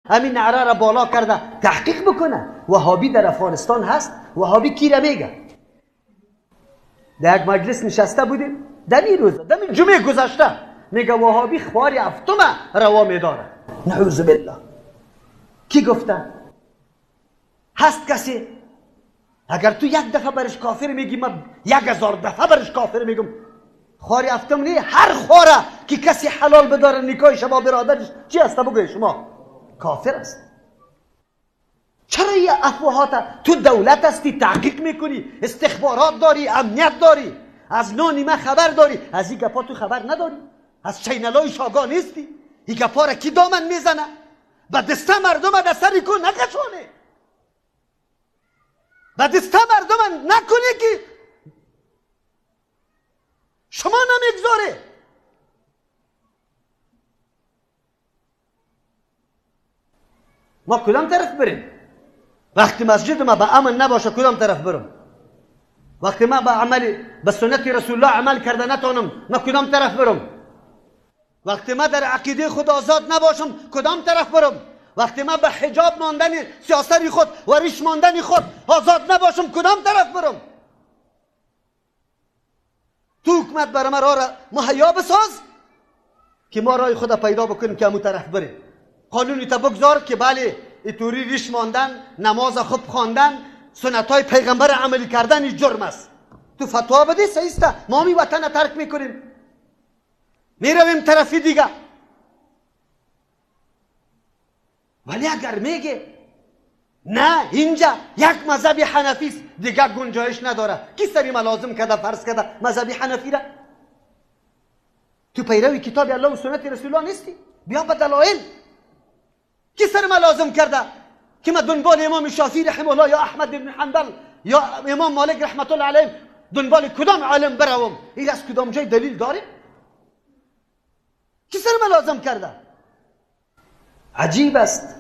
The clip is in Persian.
همین نعره را بالا کرده تحقیق بکنه. وهابی در افغانستان هست. وهابی کی را میگه؟ در یک مجلس نشسته بودیم در این روز، در این جمعه گذشته، میگه وهابی خوار هفتم روا میداره. نعوذ بالله. کی گفته؟ هست کسی؟ اگر تو یک دفعه برش کافر میگی، من 1000 دفعه برش کافر میگم. خوار هفتم نه، هر خواره که کسی حلال بداره نکاح شما برادرش چی هست بگوی شما؟ کافر است. چرا این افواهات؟ تو دولت هستی، تحقیق میکنی، استخبارات داری، امنیت داری، از نان ما خبر داری، از این گپا تو خبر نداری؟ از چینلای شاگاه نیستی؟ این گپا را کی دامن میزنه؟ به دسته مردم در سری کن نکشونه، به دسته مردم نکنی که شما نمیگذاره. ما کدام طرف بریم؟ وقتی مسجد ما به امن نباشه کدام طرف برم؟ وقتی ما به سنت رسول الله عمل کرده نتونم، ما کدام طرف برم؟ وقتی ما در عقیده خود آزاد نباشم کدام طرف برم؟ وقتی ما به حجاب ماندن سیاست خود و ریش ماندن خود آزاد نباشم کدام طرف برم؟ تو حکومت برای ما راه مهیا بساز که ما راه خود پیدا بکنیم که همون طرف بریم. قانونی تا بگذار که بله ایتوری ریش ماندن، نماز خوب خواندن، سنت های پیغمبر عملی کردن این جرم است. تو فتوا بده سیسته، ما می وطن ترک میکنیم میرویم طرفی دیگه. ولی اگر میگه نه اینجا یک مذهب حنفی است دیگه گنجایش نداره، کی سری ملازم کرده فرض کرده مذهب حنفی را؟ تو پیروی کتاب الله و سنت رسول الله نیستی؟ بیا به دلایل. کی سر ملازم کرده که ما دنبال امام شافعی رحمه الله یا احمد بن حنبل یا امام مالک رحمت الله علیهم دنبال کدام عالم بروم؟ این از کدام جای دلیل داره؟ کی سر ملازم کرده؟ عجیب است.